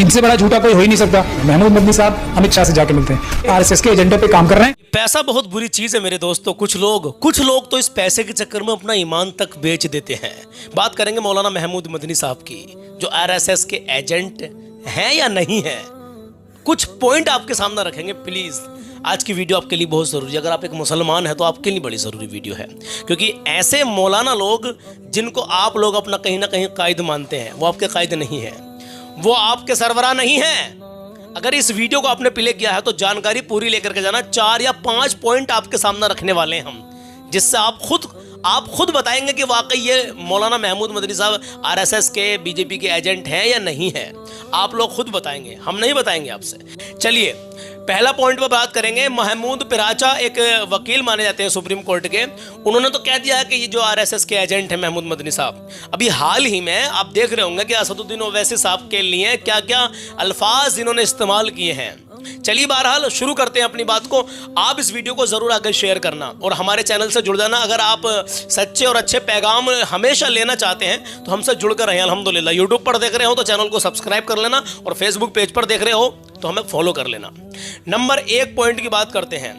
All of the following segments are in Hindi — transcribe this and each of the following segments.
इनसे बड़ा झूठा कोई हो ही नहीं सकता। महमूद मदनी साहब अमित शाह से जाके मिलते हैं, आरएसएस के एजेंडे पे काम कर रहे हैं। पैसा बहुत बुरी चीज़ है मेरे दोस्तों। कुछ लोग तो इस पैसे के चक्कर में अपना ईमान तक बेच देते हैं। बात करेंगे मौलाना महमूद मदनी साहब की, जो आरएसएस के एजेंट हैं या नहीं है। कुछ पॉइंट आपके सामने रखेंगे प्लीज़। आज की वीडियो आपके लिए बहुत ज़रूरी है। अगर आप एक मुसलमान हैं तो आपके लिए बड़ी ज़रूरी वीडियो है, क्योंकि ऐसे मौलाना लोग जिनको आप लोग अपना कहीं ना कहीं कायद मानते हैं, वो आपके कायद नहीं है, वो आपके सरवरा नहीं है। अगर इस वीडियो को आपने प्ले किया है तो जानकारी पूरी लेकर के जाना। 4 या 5 पॉइंट आपके सामने रखने वाले हैं हम, जिससे आप खुद बताएंगे कि वाकई ये मौलाना महमूद मदनी साहब आरएसएस के, बीजेपी के एजेंट हैं या नहीं है। आप लोग खुद बताएंगे, हम नहीं बताएंगे आपसे। चलिए पहला पॉइंट पर बात करेंगे। महमूद पिराचा एक वकील माने जाते हैं सुप्रीम कोर्ट के। उन्होंने तो कह दिया है कि ये जो आरएसएस के एजेंट हैं महमूद मदनी साहब, अभी हाल ही में आप देख रहे होंगे कि असदुद्दीन ओवैसी साहब के लिए क्या क्या अल्फाज इन्होंने इस्तेमाल किए हैं। चलिए बहरहाल शुरू करते हैं अपनी बात को। आप इस वीडियो को ज़रूर आगे शेयर करना और हमारे चैनल से जुड़ जाना। अगर आप सच्चे और अच्छे पैगाम हमेशा लेना चाहते हैं तो हमसे जुड़कर रहें। अल्हम्दुलिल्लाह यूट्यूब पर देख रहे हो तो चैनल को सब्सक्राइब कर लेना, और फेसबुक पेज पर देख रहे हो तो हमें फॉलो कर लेना। नंबर 1 पॉइंट की बात करते हैं।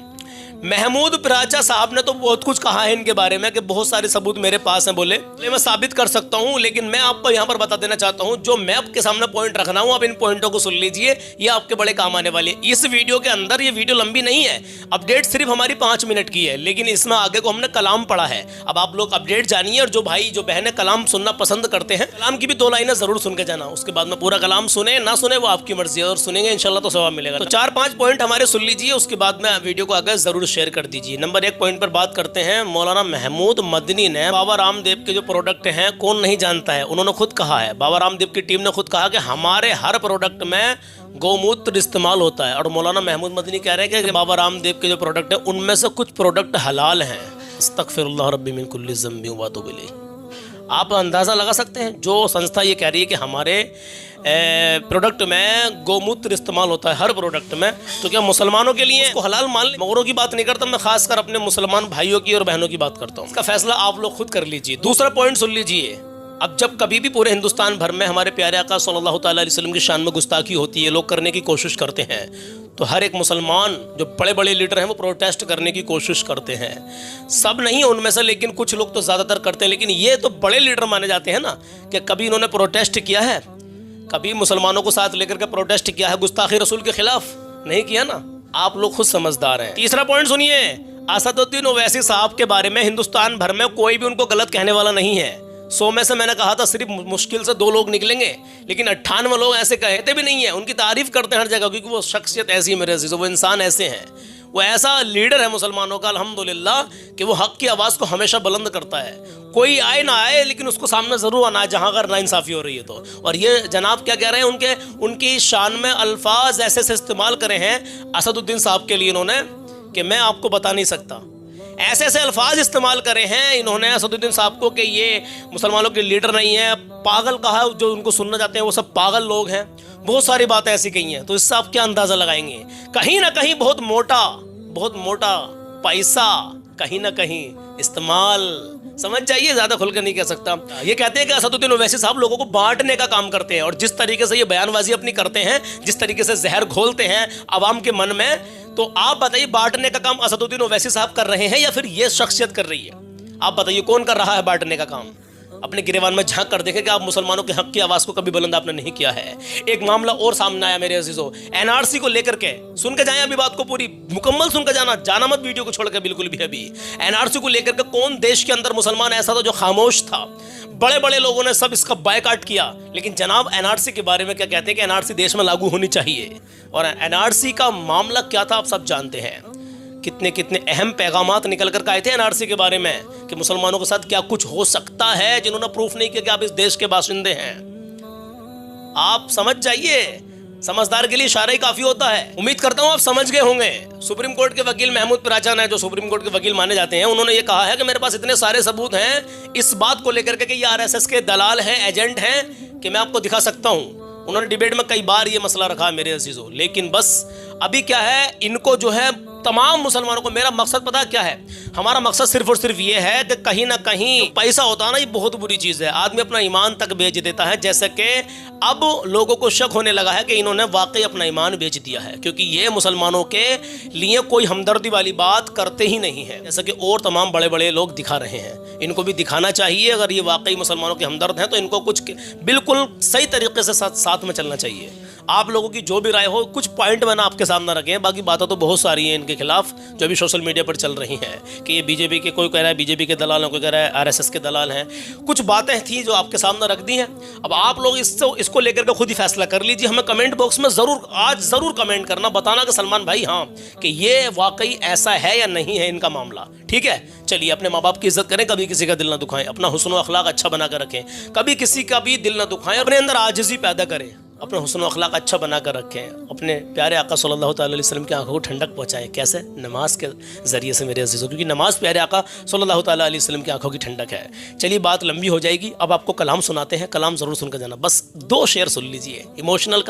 महमूद पिराचा साहब ने तो बहुत कुछ कहा है इनके बारे में कि बहुत सारे सबूत मेरे पास हैं, बोले मैं साबित कर सकता हूं, लेकिन मैं आपको यहां पर बता देना चाहता हूं, जो मैं आपके सामने पॉइंट रख रहा हूं, आप इन पॉइंटों को सुन लीजिए, ये आपके बड़े काम आने वाले। इस वीडियो के अंदर, ये वीडियो लंबी नहीं है, अपडेट सिर्फ हमारी 5 मिनट की है, लेकिन इसमें आगे को हमने कलाम पढ़ा है। अब आप लोग अपडेट जानिए, और जो भाई जो बहनें कलाम सुनना पसंद करते हैं, कलाम की भी 2 लाइनें जरूर सुन के जाना। उसके बाद में पूरा कलाम सुने ना सुने वो आपकी मर्जी है, और सुनेंगे इंशाल्लाह तो सवाब मिलेगा। तो 4-5 पॉइंट हमारे सुन लीजिए, उसके बाद में वीडियो को आगे जरूर शेयर कर दीजिए। नंबर 1 पॉइंट पर बात करते हैं। मौलाना महमूद मदनी ने बाबा रामदेव के जो प्रोडक्ट हैं, कौन नहीं जानता है, उन्होंने खुद कहा है, बाबा रामदेव की टीम ने खुद कहा कि हमारे हर प्रोडक्ट में गौमूत्र इस्तेमाल होता है। और मौलाना महमूद मदनी कह रहे हैं कि बाबा रामदेव के जो प्रोडक्ट है उनमें से कुछ प्रोडक्ट हलाल हैं। अस्तगफिरुल्लाह रब्बी मिन कुल्लि ज़ंबि व अतूबु इलैह। आप अंदाज़ा लगा सकते हैं, जो संस्था ये कह रही है कि हमारे प्रोडक्ट में गौमूत्र इस्तेमाल होता है हर प्रोडक्ट में, तो क्या मुसलमानों के लिए इसको हलाल मान ले? मगरों की बात नहीं करता मैं, खासकर अपने मुसलमान भाइयों की और बहनों की बात करता हूँ। इसका फैसला आप लोग खुद कर लीजिए। दूसरा पॉइंट सुन लीजिए। अब जब कभी भी पूरे हिंदुस्तान भर में हमारे प्यारे आका सल्लल्लाहु तआला अलैहि वसल्लम की शान में गुस्ताखी होती है, लोग करने की कोशिश करते हैं, तो हर एक मुसलमान जो बड़े बड़े लीडर हैं वो प्रोटेस्ट करने की कोशिश करते हैं। सब नहीं उनमें से, लेकिन कुछ लोग तो ज़्यादातर करते हैं। लेकिन ये तो बड़े लीडर माने जाते हैं ना, कि कभी इन्होंने प्रोटेस्ट किया है, कभी मुसलमानों को साथ लेकर के प्रोटेस्ट किया है गुस्ताखी रसूल के खिलाफ? नहीं किया ना। आप लोग खुद समझदार हैं। तीसरा पॉइंट सुनिए। असदुद्दीन ओवैसी साहब के बारे में हिंदुस्तान भर में कोई भी उनको गलत कहने वाला नहीं है। 100 में से मैंने कहा था सिर्फ मुश्किल से 2 लोग निकलेंगे, लेकिन 98 लोग ऐसे कहते भी नहीं है। उनकी तारीफ करते हैं हर जगह, क्योंकि वो शख्सियत ऐसी है मेरे अज़ीज़, वो इंसान ऐसे हैं, वो ऐसा लीडर है मुसलमानों का अल्हम्दुलिल्लाह कि वो हक की आवाज़ को हमेशा बुलंद करता है। कोई आए ना आए, लेकिन उसको सामने ज़रूर आना है जहाँ अगर नाइंसाफ़ी हो रही है तो। और ये जनाब क्या कह रहे हैं, उनकी शान में अल्फाज ऐसे से इस्तेमाल करे हैं असदुद्दीन साहब के लिए इन्होंने, कि मैं आपको बता नहीं सकता। ऐसे ऐसे अल्फाज इस्तेमाल करे हैं इन्होंने असदुद्दीन साहब को कि ये मुसलमानों के लीडर नहीं है, पागल कहा, जो उनको सुनना चाहते हैं वो सब पागल लोग हैं। बहुत सारी बातें ऐसी कही हैं। तो इससे आप क्या अंदाज़ा लगाएंगे? कहीं ना कहीं बहुत मोटा पैसा कहीं ना कहीं इस्तेमाल, समझ जाइए, ज़्यादा खुलकर नहीं कह सकता। ये कहते हैं कि असदुद्दीन ओवैसी साहब लोगों को बांटने का काम करते हैं, और जिस तरीके से ये बयानबाजी अपनी करते हैं, जिस तरीके से जहर घोलते हैं आवाम के मन में, तो आप बताइए बांटने का काम असदुद्दीन ओवैसी साहब कर रहे हैं या फिर ये शख्सियत कर रही है? आप बताइए कौन कर रहा है बांटने का काम? अपने गिरेबान में झांक कर देखें कि आप मुसलमानों के हक की आवाज़ को कभी बुलंद आपने नहीं किया है। एक मामला और सामने आया मेरे अजीजों, एनआरसी को लेकर के। सुन के जाएं अभी बात को पूरी मुकम्मल सुन के जाना मत वीडियो को छोड़ के बिल्कुल भी। अभी एनआरसी को लेकर के कौन देश के अंदर मुसलमान ऐसा था जो खामोश था? बड़े बड़े लोगों ने सब इसका बायकॉट किया, लेकिन जनाब एनआरसी के बारे में क्या कहते हैं कि एनआरसी देश में लागू होनी चाहिए। और एनआरसी का मामला क्या था आप सब जानते हैं। कितने कितने अहम पैगामात निकल कर आए थे एनआरसी के बारे में, कि मुसलमानों के साथ क्या कुछ हो सकता है, जिन्होंने प्रूफ नहीं किया कि आप इस देश के बाशिंदे हैं। आप समझ जाइए, समझदार के लिए इशारा ही काफी होता है। उम्मीद करता हूं आप समझ गए होंगे। सुप्रीम कोर्ट के वकील महमूद पिराचा ने, जो सुप्रीम कोर्ट के वकील माने जाते हैं, उन्होंने ये कहा है कि मेरे पास इतने सारे सबूत हैं इस बात को लेकर के कि ये आरएसएस के दलाल हैं, एजेंट हैं, कि मैं आपको दिखा सकता हूं। उन्होंने डिबेट में कई बार ये मसला रखा है मेरे अजीजों, लेकिन बस अभी क्या है, इनको जो है तमाम मुसलमानों को, मेरा मकसद पता है क्या है, हमारा मकसद सिर्फ और सिर्फ ये है कि कहीं ना कहीं पैसा होता है ना, ये बहुत बुरी चीज़ है, आदमी अपना ईमान तक बेच देता है। जैसे कि अब लोगों को शक होने लगा है कि इन्होंने वाकई अपना ईमान बेच दिया है, क्योंकि ये मुसलमानों के लिए कोई हमदर्दी वाली बात करते ही नहीं है, जैसे कि और तमाम बड़े बड़े लोग दिखा रहे हैं। इनको भी दिखाना चाहिए, अगर ये वाकई मुसलमानों के हमदर्द हैं तो इनको कुछ बिल्कुल सही तरीके से साथ में चलना चाहिए। आप लोगों की जो भी राय हो, कुछ पॉइंट मैंने आपके सामने रखे हैं, बाकी बातें तो बहुत सारी हैं इनके खिलाफ जो भी सोशल मीडिया पर चल रही हैं कि ये बीजेपी के, कोई कह रहा है बीजेपी के दलाल हैं, कोई कह रहा है आरएसएस के दलाल हैं। कुछ बातें थी जो आपके सामने रख दी हैं। अब आप लोग इसको लेकर के खुद ही फैसला कर लीजिए। हमें कमेंट बॉक्स में ज़रूर कमेंट करना, बताना कि सलमान भाई हाँ कि ये वाकई ऐसा है या नहीं है इनका मामला। ठीक है, चलिए अपने माँ बाप की इज्जत करें, कभी किसी का दिल ना दुखाएं, अपना हुस्न व अखलाक अच्छा बना कर रखें, कभी किसी का भी दिल ना दुखाएं, अपने अंदर आजिज़ी पैदा करें, अपने हुस्न व अखलाक अच्छा बना कर रखें, अपने प्यारे आका सल्लल्लाहु अलैहि वसल्लम की आंखों को ठंडक पहुंचाएं। कैसे? नमाज के ज़रिए से मेरे अजीज़ों, क्योंकि नमाज प्यारे आका सल्लल्लाहु अलैहि वसल्लम की आंखों की ठंडक है। चलिए बात लंबी हो जाएगी, अब आपको कलाम सुनाते हैं, कलाम ज़रूर सुनकर जाना। बस 2 शेर सुन लीजिए, इमोशनल